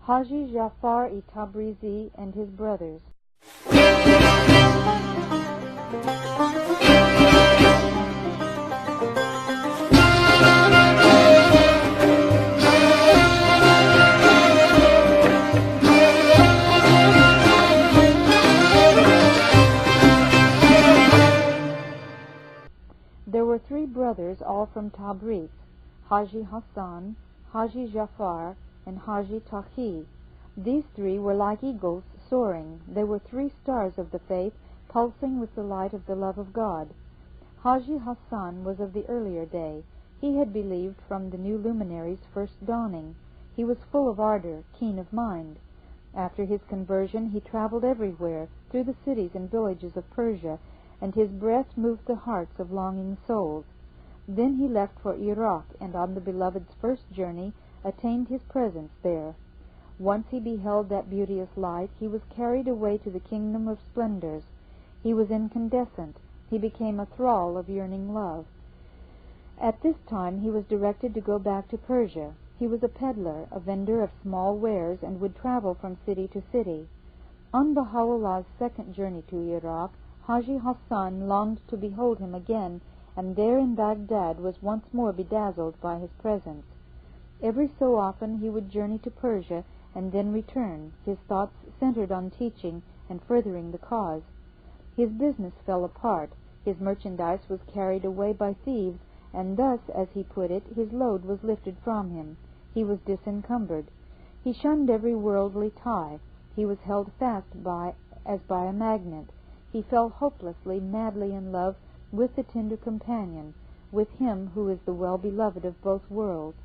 Ḥájí Jafar-i Tabrizi and his brothers. There were three brothers, all from Tabriz: Ḥájí Hassan, Ḥájí Jafar, and Ḥájí Taqí. These three were like eagles soaring. They were three stars of the faith, pulsing with the light of the love of God. Ḥájí Hassan was of the earlier day. He had believed from the new luminary's first dawning. He was full of ardor, keen of mind. After his conversion he traveled everywhere, through the cities and villages of Persia, and his breath moved the hearts of longing souls. Then he left for Iraq, and on the beloved's first journey attained his presence there. Once he beheld that beauteous light, he was carried away to the kingdom of splendors. He was incandescent. He became a thrall of yearning love. At this time he was directed to go back to Persia. He was a peddler, a vendor of small wares, and would travel from city to city. On Baha'u'llah's second journey to Iraq, Ḥájí Hassan longed to behold him again, and there in Baghdad was once more bedazzled by his presence. Every so often he would journey to Persia and then return, his thoughts centered on teaching and furthering the cause. His business fell apart, his merchandise was carried away by thieves, and thus, as he put it, his load was lifted from him. He was disencumbered. He shunned every worldly tie. He was held fast as by a magnet. He fell hopelessly, madly in love with the tender companion, with him who is the well-beloved of both worlds.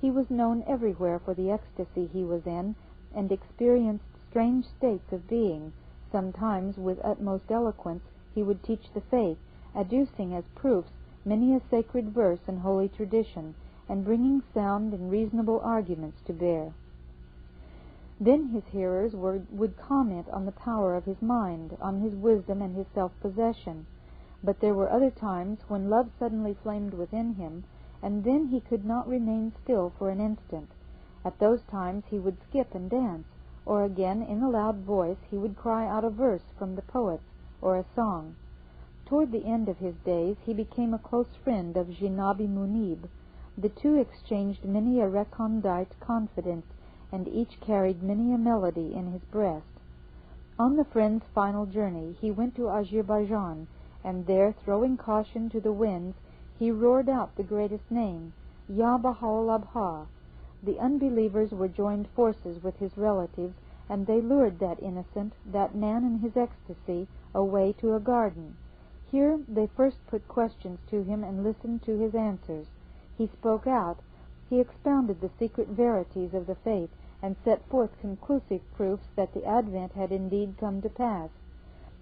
He was known everywhere for the ecstasy he was in, and experienced strange states of being. Sometimes, with utmost eloquence, he would teach the faith, adducing as proofs many a sacred verse and holy tradition, and bringing sound and reasonable arguments to bear. Then his hearers would comment on the power of his mind, on his wisdom and his self-possession. But there were other times when love suddenly flamed within him, and then he could not remain still for an instant. At those times he would skip and dance, or again, in a loud voice, he would cry out a verse from the poets, or a song. Toward the end of his days he became a close friend of Jinabi Munib. The two exchanged many a recondite confidence, and each carried many a melody in his breast. On the friend's final journey he went to Azerbaijan, and there, throwing caution to the winds, he roared out the greatest name, Ya Baha'u'l-Baha. The unbelievers were joined forces with his relatives, and they lured that innocent, that man in his ecstasy, away to a garden. Here they first put questions to him and listened to his answers. He spoke out. He expounded the secret verities of the faith, and set forth conclusive proofs that the Advent had indeed come to pass.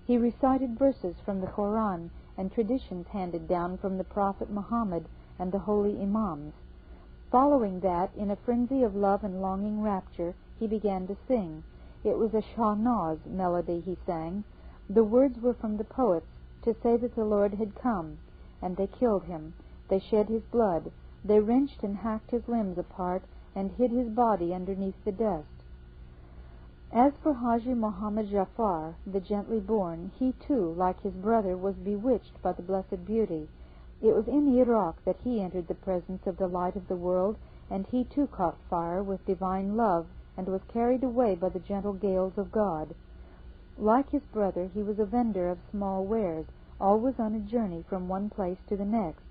He recited verses from the Koran and traditions handed down from the Prophet Muhammad and the holy Imams. Following that, in a frenzy of love and longing rapture, he began to sing. It was a Shahnaz melody he sang. The words were from the poets, to say that the Lord had come. And they killed him. They shed his blood. They wrenched and hacked his limbs apart, and hid his body underneath the dust. As for Ḥájí Muhammad Jafar, the gently born, he too, like his brother, was bewitched by the Blessed Beauty. It was in Iraq that he entered the presence of the light of the world, and he too caught fire with divine love, and was carried away by the gentle gales of God. Like his brother, he was a vendor of small wares, always on a journey from one place to the next.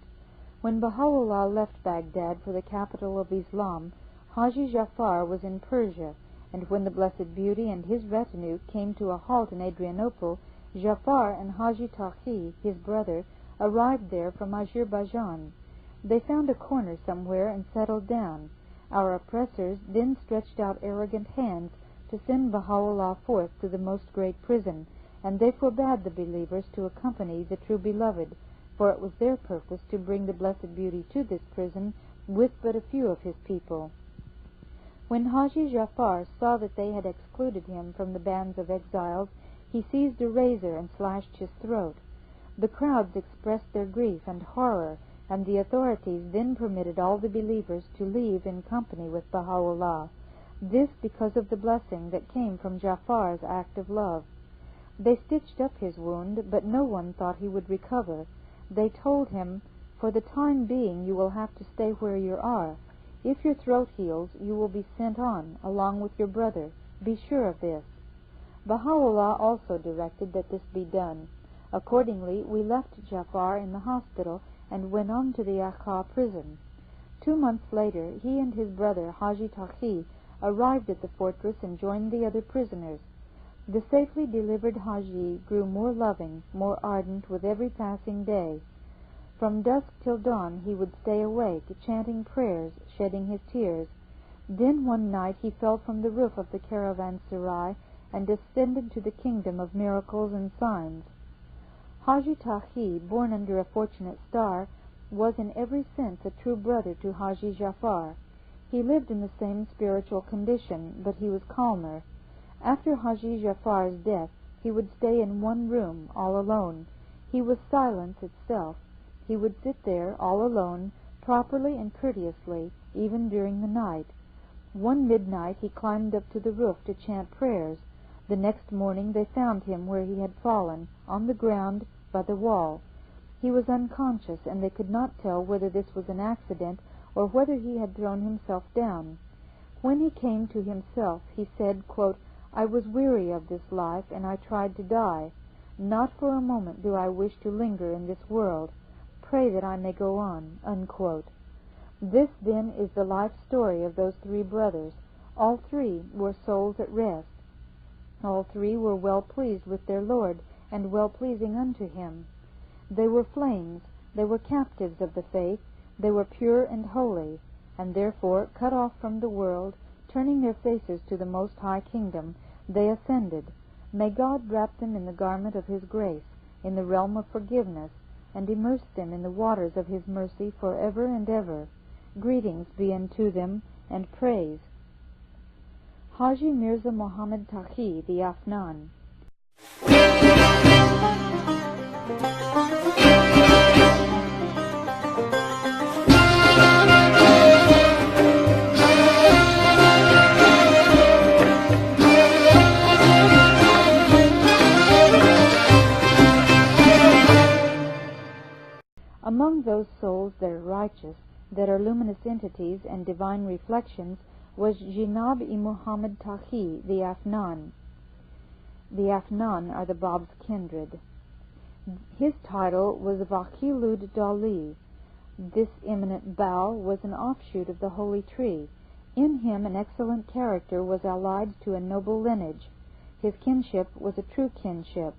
When Baha'u'llah left Baghdad for the capital of Islam, Ḥájí Jafar was in Persia, and when the Blessed Beauty and his retinue came to a halt in Adrianople, Jafar and Ḥájí Taqí, his brother, arrived there from Azerbaijan. They found a corner somewhere and settled down. Our oppressors then stretched out arrogant hands to send Baha'u'llah forth to the most great prison, and they forbade the believers to accompany the true beloved, for it was their purpose to bring the Blessed Beauty to this prison with but a few of his people. When Ḥájí Jafar saw that they had excluded him from the bands of exiles, he seized a razor and slashed his throat. The crowds expressed their grief and horror, and the authorities then permitted all the believers to leave in company with Baha'u'llah. this because of the blessing that came from Ja'far's act of love. They stitched up his wound, but no one thought he would recover. They told him, "For the time being you will have to stay where you are. If your throat heals, you will be sent on, along with your brother. Be sure of this." Baha'u'lláh also directed that this be done. Accordingly, we left Ja'far in the hospital and went on to the Aqā prison. 2 months later, he and his brother Ḥájí Taqí arrived at the fortress and joined the other prisoners. The safely delivered Ḥájí grew more loving, more ardent with every passing day. From dusk till dawn he would stay awake, chanting prayers, shedding his tears. Then one night he fell from the roof of the caravanserai and descended to the kingdom of miracles and signs. Ḥájí Taqí, born under a fortunate star, was in every sense a true brother to Ḥájí Ja'far. He lived in the same spiritual condition, but he was calmer. After Ḥájí Ja'far's death, he would stay in one room, all alone. He was silence itself. He would sit there, all alone, properly and courteously, even during the night. One midnight he climbed up to the roof to chant prayers. The next morning they found him where he had fallen, on the ground, by the wall. He was unconscious, and they could not tell whether this was an accident or whether he had thrown himself down. When he came to himself, he said, quote, "I was weary of this life, and I tried to die. Not for a moment do I wish to linger in this world. Pray that I may go on." Unquote. This, then, is the life story of those three brothers. All three were souls at rest. All three were well pleased with their Lord, and well pleasing unto him. They were flames, they were captives of the faith, they were pure and holy, and therefore, cut off from the world, turning their faces to the Most High Kingdom, they ascended. May God wrap them in the garment of His grace, in the realm of forgiveness, and immerse them in the waters of His mercy forever and ever. Greetings be unto them, and praise. Ḥájí Mírzá Muḥammad-Taqí, the Afnán. Among those souls that are righteous, that are luminous entities and divine reflections, was Jināb-i Muḥammad-Taqí, the Afnán. The Afnán are the Bab's kindred. His title was Vakilud Dali. This eminent bough was an offshoot of the holy tree. In him an excellent character was allied to a noble lineage. His kinship was a true kinship.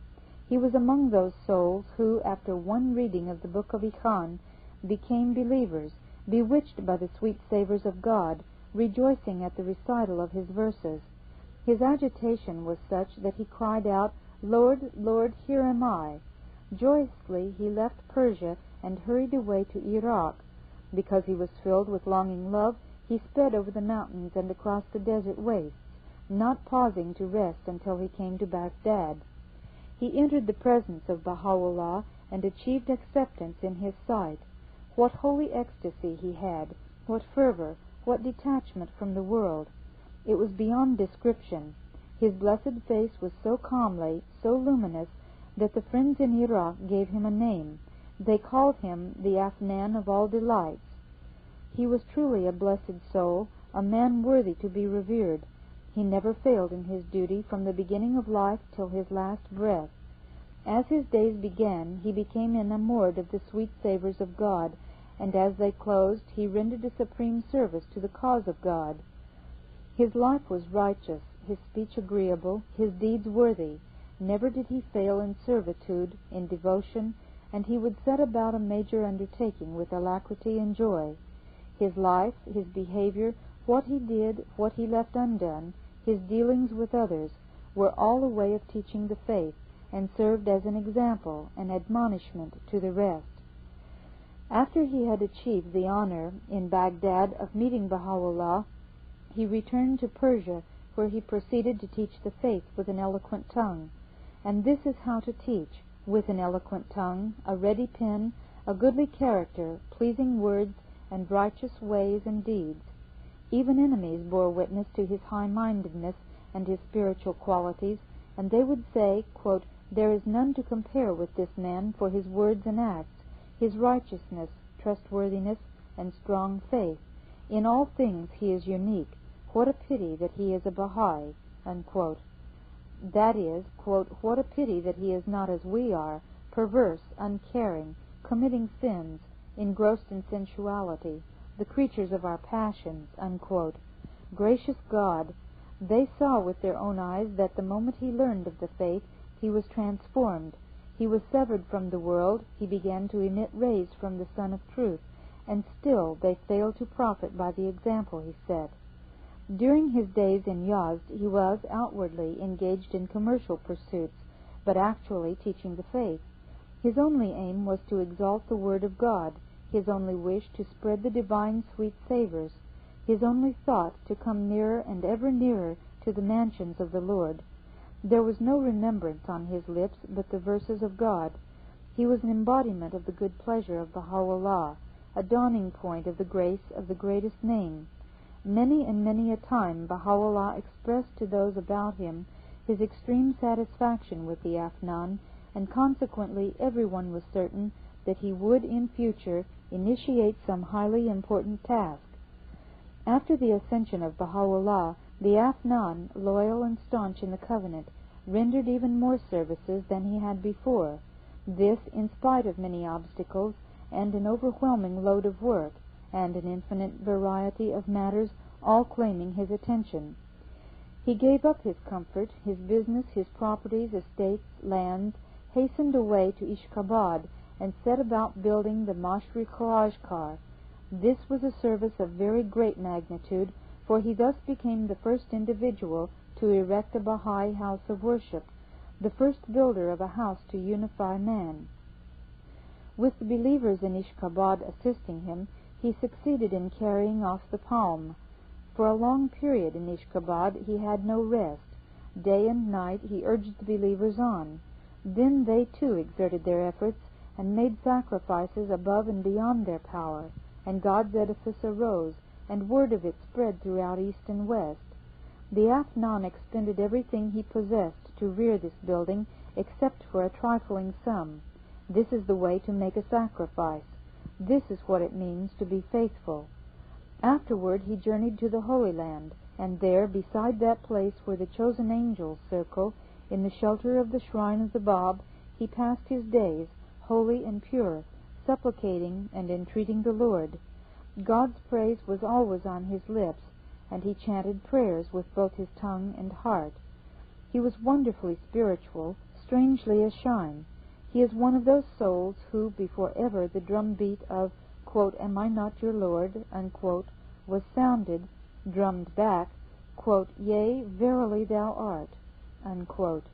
He was among those souls who, after one reading of the Book of Iqan, became believers, bewitched by the sweet savors of God, rejoicing at the recital of his verses. His agitation was such that he cried out, "Lord, Lord, here am I." Joyously he left Persia and hurried away to Iraq. Because he was filled with longing love, he sped over the mountains and across the desert wastes, not pausing to rest until he came to Baghdad. He entered the presence of Baha'u'lláh and achieved acceptance in his sight. What holy ecstasy he had, what fervor, what detachment from the world! It was beyond description. His blessed face was so comely, so luminous, that the friends in Iraq gave him a name. They called him the Afnán of all delights. He was truly a blessed soul, a man worthy to be revered. He never failed in his duty from the beginning of life till his last breath. As his days began, he became enamoured of the sweet savors of God, and as they closed, he rendered a supreme service to the cause of God. His life was righteous, his speech agreeable, his deeds worthy. Never did he fail in servitude, in devotion, and he would set about a major undertaking with alacrity and joy. His life, his behavior, what he did, what he left undone, his dealings with others, were all a way of teaching the faith, and served as an example, an admonishment to the rest. After he had achieved the honor in Baghdad of meeting Baha'u'lláh, he returned to Persia, where he proceeded to teach the faith with an eloquent tongue. And this is how to teach, with an eloquent tongue, a ready pen, a goodly character, pleasing words, and righteous ways and deeds. Even enemies bore witness to his high-mindedness and his spiritual qualities, and they would say, quote, "There is none to compare with this man for his words and acts, his righteousness, trustworthiness, and strong faith. In all things he is unique. What a pity that he is a Baha'I," unquote. That is, quote, "What a pity that he is not as we are, perverse, uncaring, committing sins, engrossed in sensuality, the creatures of our passions," unquote. Gracious God! They saw with their own eyes that the moment he learned of the faith, he was transformed. He was severed from the world, he began to emit rays from the Sun of Truth, and still they failed to profit by the example he set. During his days in Yazd, he was outwardly engaged in commercial pursuits, but actually teaching the faith. His only aim was to exalt the Word of God, his only wish to spread the divine sweet savors, his only thought to come nearer and ever nearer to the mansions of the Lord. There was no remembrance on his lips but the verses of God. He was an embodiment of the good pleasure of Baha'u'lláh, a dawning point of the grace of the greatest name. Many and many a time Baha'u'lláh expressed to those about him his extreme satisfaction with the Afnán, and consequently everyone was certain that he would in future initiate some highly important task. After the ascension of Baha'u'lláh, the Afnán, loyal and staunch in the covenant, rendered even more services than he had before, this in spite of many obstacles and an overwhelming load of work, and an infinite variety of matters all claiming his attention. He gave up his comfort, his business, his properties, estates, lands, hastened away to Ishkabad, and set about building the Mashri Kharajkar. This was a service of very great magnitude, for he thus became the first individual to erect a Baha'i house of worship, the first builder of a house to unify man. With the believers in Ishkabad assisting him, he succeeded in carrying off the palm. For a long period in Ishkabad he had no rest. Day and night he urged the believers on. Then they too exerted their efforts and made sacrifices above and beyond their power, and God's edifice arose, and word of it spread throughout east and west. The Afnán expended everything he possessed to rear this building, except for a trifling sum. This is the way to make a sacrifice. This is what it means to be faithful. Afterward he journeyed to the Holy Land, and there, beside that place where the chosen angels circle, in the shelter of the shrine of the Bab, he passed his days, holy and pure, supplicating and entreating the Lord. God's praise was always on his lips, and he chanted prayers with both his tongue and heart. He was wonderfully spiritual, strangely a shine. He is one of those souls who, before ever the drum beat of, quote, "Am I not your Lord," unquote, was sounded, drummed back, quote, "Yea, verily thou art," unquote.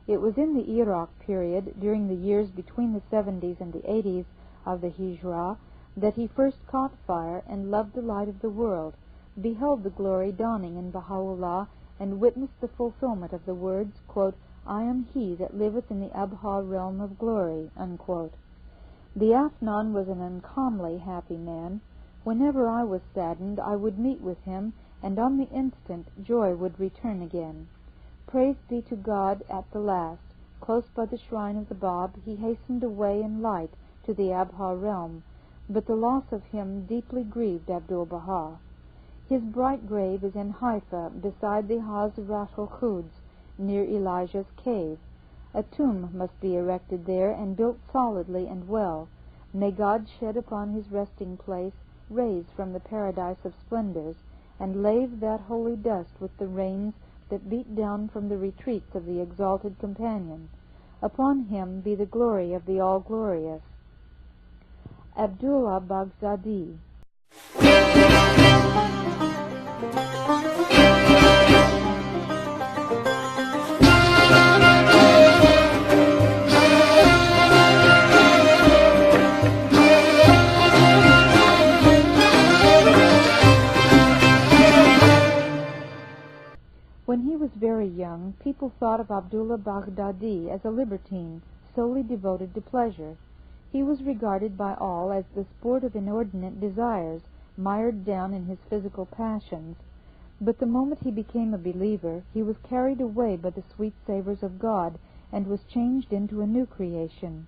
It was in the Iraq period, during the years between the 70s and the 80s of the Hijrah, that he first caught fire and loved the light of the world, beheld the glory dawning in Baha'u'lláh, and witnessed the fulfillment of the words, quote, "I am he that liveth in the Abha realm of glory," unquote. The Afnán was an uncommonly happy man. Whenever I was saddened, I would meet with him, and on the instant joy would return again. Praise be to God, at the last, close by the shrine of the Bab, he hastened away in light to the Abha realm, but the loss of him deeply grieved Abdu'l-Baha. His bright grave is in Haifa, beside the Hazrat al-Quds, near Elijah's cave. A tomb must be erected there, and built solidly and well. May God shed upon his resting place rays from the paradise of splendors, and lave that holy dust with the rains that beat down from the retreats of the exalted companion. Upon him be the glory of the All-Glorious. Abdu'lláh Baghdádí. When he was very young, people thought of Abdu'lláh Baghdádí as a libertine, solely devoted to pleasure. He was regarded by all as the sport of inordinate desires, mired down in his physical passions. But the moment he became a believer, he was carried away by the sweet savors of God, and was changed into a new creation.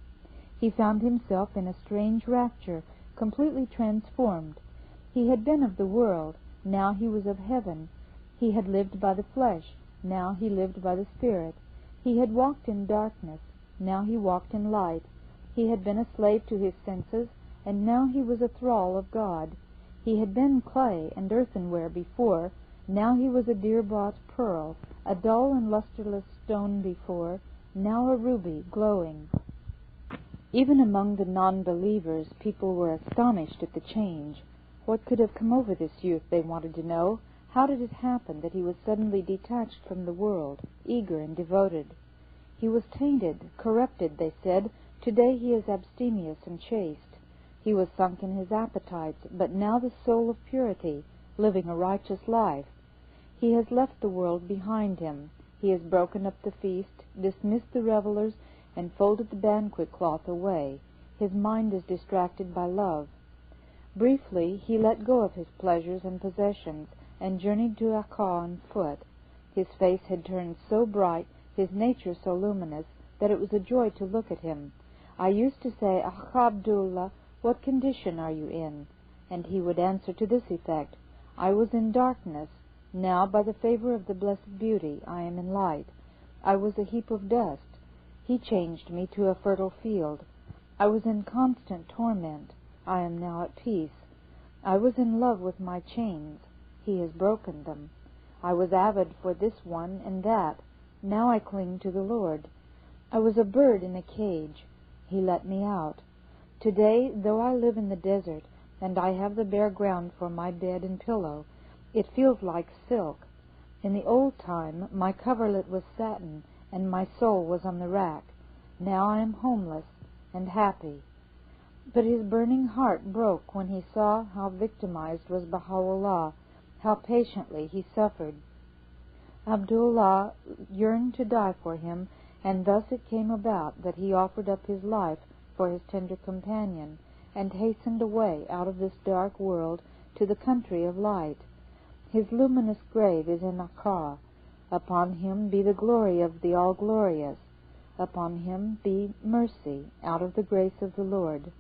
He found himself in a strange rapture, completely transformed. He had been of the world, now he was of heaven. He had lived by the flesh, now he lived by the Spirit. He had walked in darkness, now he walked in light. He had been a slave to his senses, and now he was a thrall of God. He had been clay and earthenware before, now he was a dear-bought pearl, a dull and lusterless stone before, now a ruby glowing. Even among the non-believers, people were astonished at the change. What could have come over this youth, they wanted to know? How did it happen that he was suddenly detached from the world, eager and devoted? He was tainted, corrupted, they said. Today he is abstemious and chaste. He was sunk in his appetites, but now the soul of purity, living a righteous life. He has left the world behind him. He has broken up the feast, dismissed the revelers, and folded the banquet cloth away. His mind is distracted by love. Briefly, he let go of his pleasures and possessions, and journeyed to Akka on foot. His face had turned so bright, his nature so luminous, that it was a joy to look at him. I used to say, "Ah, Abdu'lláh, what condition are you in?" And he would answer to this effect, "I was in darkness. Now, by the favor of the Blessed Beauty, I am in light. I was a heap of dust. He changed me to a fertile field. I was in constant torment. I am now at peace. I was in love with my chains. He has broken them. I was avid for this one and that. Now I cling to the Lord. I was a bird in a cage. He let me out. Today, though I live in the desert, and I have the bare ground for my bed and pillow, it feels like silk. In the old time, my coverlet was satin, and my soul was on the rack. Now I am homeless and happy." But his burning heart broke when he saw how victimized was Baha'u'lláh, how patiently he suffered. Abdu'lláh yearned to die for him, and thus it came about that he offered up his life for his tender companion, and hastened away out of this dark world to the country of light. His luminous grave is in Akka. Upon him be the glory of the All-Glorious. Upon him be mercy out of the grace of the Lord.